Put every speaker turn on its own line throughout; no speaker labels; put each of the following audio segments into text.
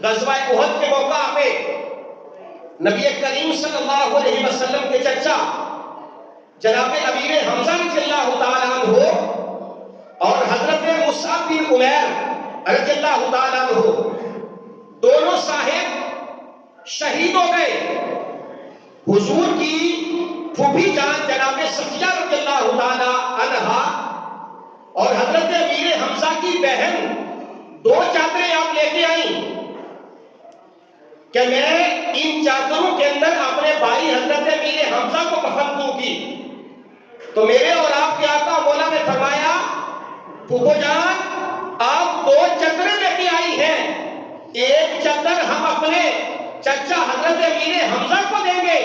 غزوہ احد کے موقع پہ نبی کریم صلی اللہ علیہ وسلم کے چچا جناب امیر حمزہ رضی اللہ تعالیٰ عنہ اور حضرت مصعب بن عمیر رضی اللہ تعالیٰ عنہ دونوں صاحب شہید ہو گئے۔ حضور کی پھوپھی جان جناب صفیہ رضی اللہ تعالیٰ عنہا اور حضرت امیر حمزہ کی بہن دو چادریں آپ لے کے آئیں کہ میں ان چادروں کے اندر اپنے بھائی حضرت امیر حمزہ کو کفن دوں گی۔ تو میرے اور آپ کے آقا مولا نے فرمایا پھوپھو جان آپ دو چادریں لے کے آئی ہیں، ایک چادر ہم اپنے چچا حضرت امیر حمزہ کو دیں گے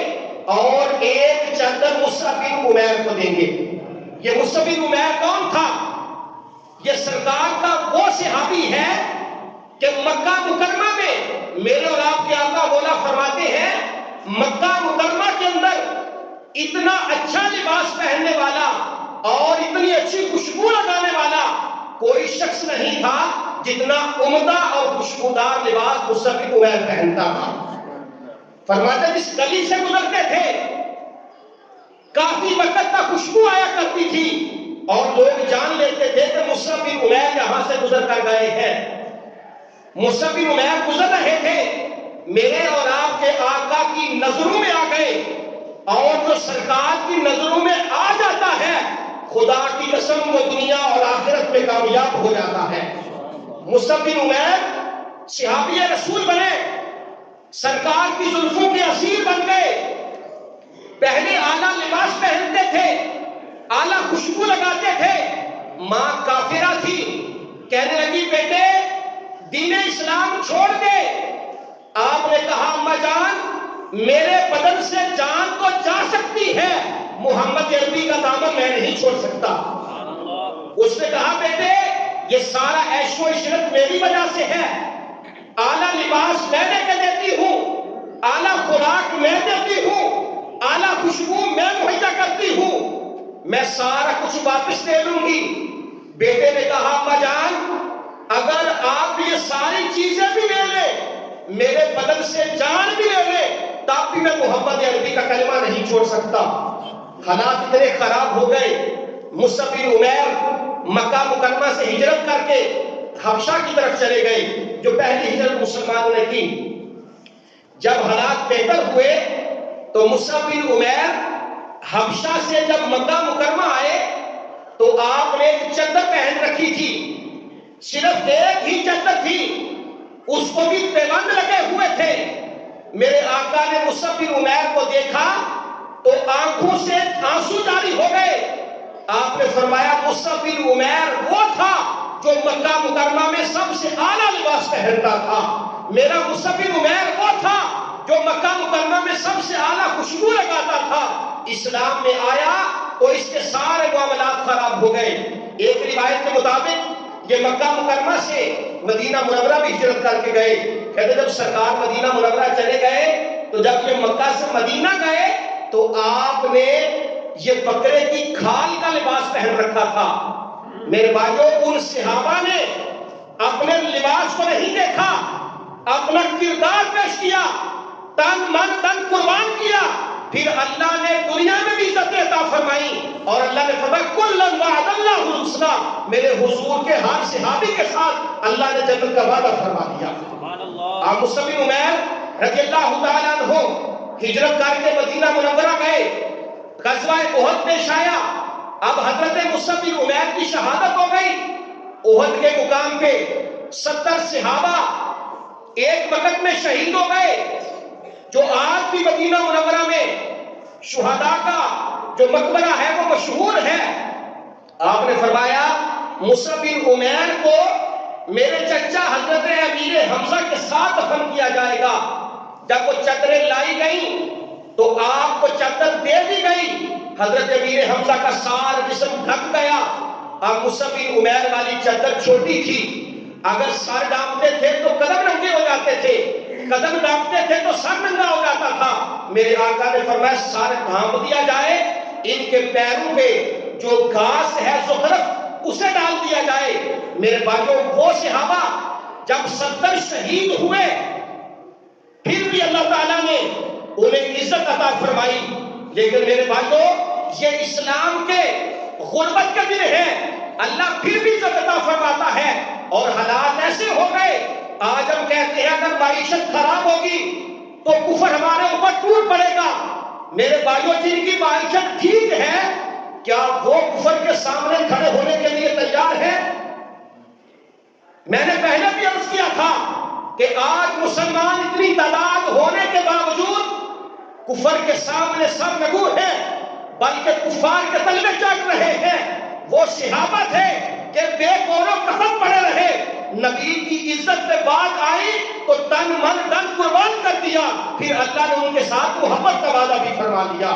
اور ایک چادر مصعب بن عمیر کو دیں گے۔ یہ مصعب بن عمیر کون تھا؟ یہ سرکار کا وہ صحابی ہے کہ مکہ مکرمہ میں میرے اور آپ کے آقا مولا فرماتے ہیں مکہ مکرمہ کے اندر اتنا اچھا لباس پہننے والا اور اتنی اچھی خوشبو لگانے والا کوئی شخص نہیں تھا جتنا عمدہ اور خوشبودار لباس مصعب بن عمیر پہنتا تھا۔ فرماتے جس گلی سے گزرتے تھے کافی وقت تک خوشبو آیا کرتی تھی اور لوگ جان لیتے تھے کہ مصعب بن عمیر یہاں سے گزر کر گئے ہیں۔ مصعب بن عمیر گزر رہے تھے، میرے اور آپ کے آقا کی نظروں میں آ گئے، اور جو سرکار کی نظروں میں آ جاتا ہے خدا کی قسم وہ دنیا اور آخرت میں کامیاب ہو جاتا ہے۔ مصعب بن عمیر صحابی رسول بنے، سرکار کی زلفوں کے اسیر بن گئے، پہلے اعلیٰ لباس پہنتے تھے، اعلیٰ خوشبو لگاتے تھے۔ ماں کافرہ تھی، کہنے لگی بیٹے دین اسلام چھوڑ دے۔ آپ نے کہا اماں جان میرے بدن سے جان تو جا سکتی ہے، محمد عربی کا دامن میں نہیں چھوڑ سکتا۔ اس نے کہا بیٹے یہ سارا عیش و عشرت میری وجہ سے ہے، اعلیٰ لباس میں لے کے دیتی ہوں، اعلیٰ خوراک میں دیتی ہوں، اعلیٰ خوشبو میں مہیا کرتی ہوں، میں سارا کچھ واپس دے لوں گی۔ بیٹے نے کہا اماں جان اگر آپ یہ ساری چیزیں بھی لے لیں، میرے بدن سے جان بھی لے لیں، تب بھی میں محمد عربی کا کلمہ نہیں چھوڑ سکتا۔ حالات اتنے خراب ہو گئے، مصعب بن عمیر مکہ مکرمہ سے ہجرت کر کے حبشہ کی طرف چلے گئے، جو پہلی ہجرت مسلمانوں نے کی۔ جب حالات بہتر ہوئے تو مصعب بن عمیر حبشہ سے جب مکہ مکرمہ آئے تو آپ نے ایک چادر پہن رکھی تھی، صرف ایک ہی چادر تھی، اس کو بھی پیبند لگے ہوئے تھے۔ میرے آقا نے مصعب بن عمیر کو دیکھا تو آنکھوں سے آنسو جاری ہو گئے۔ آپ نے فرمایا مصعب بن عمیر وہ تھا جو مکہ مکرمہ میں سب سے اعلیٰ لباس پہنتا تھا، میرا مصعب بن عمیر وہ تھا جو مکہ مکرمہ میں سب سے اعلیٰ خوشبو لگاتا تھا۔ اسلام میں آیا تو اس کے سارے معاملات خراب ہو گئے۔ ایک روایت کے مطابق یہ مکہ مکرمہ سے مدینہ منورہ بھی ہجرت کر کے گئے۔ کہتے جب سرکار مدینہ منورہ چلے گئے تو جب یہ مکہ سے مدینہ گئے تو آپ نے یہ بکرے کی کھال کا لباس پہن رکھا تھا۔ میرے بھائیوں ان صحابہ نے اپنے لباس کو نہیں دیکھا، اپنا کردار پیش کیا، تن من تن قربان کیا، پھر اللہ نے دنیا میں بھی عزت عطا فرمائی اور اللہ نے فرمایا کلًا وعد اللہ الحسنی، میرے حضور کے ہر صحابی کے ساتھ اللہ نے جنت کا وعدہ فرما دیا۔ آپ مصعب بن عمیر رضی اللہ تعالیٰ عنہ ہجرت کر کے مدینہ منورہ گئے، غزوہ احد پیش آیا، اب حضرت مصعب بن عمیر کی شہادت ہو گئی۔ احد کے مقام پہ 70 صحابہ ایک وقت میں شہید ہو گئے، جو آج بھی مدینہ منورہ میں شہداء کا جو مقبرہ ہے وہ مشہور ہے۔ آپ نے فرمایا مصعب بن عمیر کو میرے چچا حضرت امیر حمزہ کے ساتھ دفن کیا جائے گا۔ جب وہ چادریں لائی گئیں تو آپ کو چادر دے دی گئی، حضرت امیر حمزہ کا سارا جسم ڈھک گیا۔ اب مصعب بن عمیر والی چادر چھوٹی تھی، اگر سر ڈانپتے تھے تو قدم ننگے ہو جاتے تھے، قدم ڈانپتے تھے تو سر ننگا ہو جاتا تھا۔ میرے آقا نے فرمایا سر ڈھانپ دیا جائے، ان کے پیروں پہ جو گھاس ہے زخرف اسے ڈال دیا جائے۔ میرے بھائیوں وہ صحابہ جب 70 شہید ہوئے لیکن میرے بھائیوں یہ اسلام کے غربت کے دن ہیں، اللہ پھر بھی عزت عطا فرماتا ہے، اور حالات ایسے ہو گئے آج ہم کہتے ہیں اگر معیشت خراب ہوگی تو کفر ہمارے اوپر ٹوٹ پڑے گا۔ میرے بھائیوں جن کی معیشت ٹھیک ہے کیا وہ کفر کے سامنے کھڑے ہونے کے لیے تیار ہے؟ میں نے پہلے بھی عرض کیا تھا کہ آج مسلمان اتنی تعداد ہونے کے باوجود کفر کے سامنے سر نگو ہے، بلکہ کفار کے تلے چاٹ رہے ہیں۔ وہ صحابت ہے کہ بے قول و کفن پڑے رہے، نبی کی عزت پہ بات آئی تو تن من دن قربان کر دیا، پھر اللہ نے ان کے ساتھ محبت کا وعدہ بھی فرما دیا۔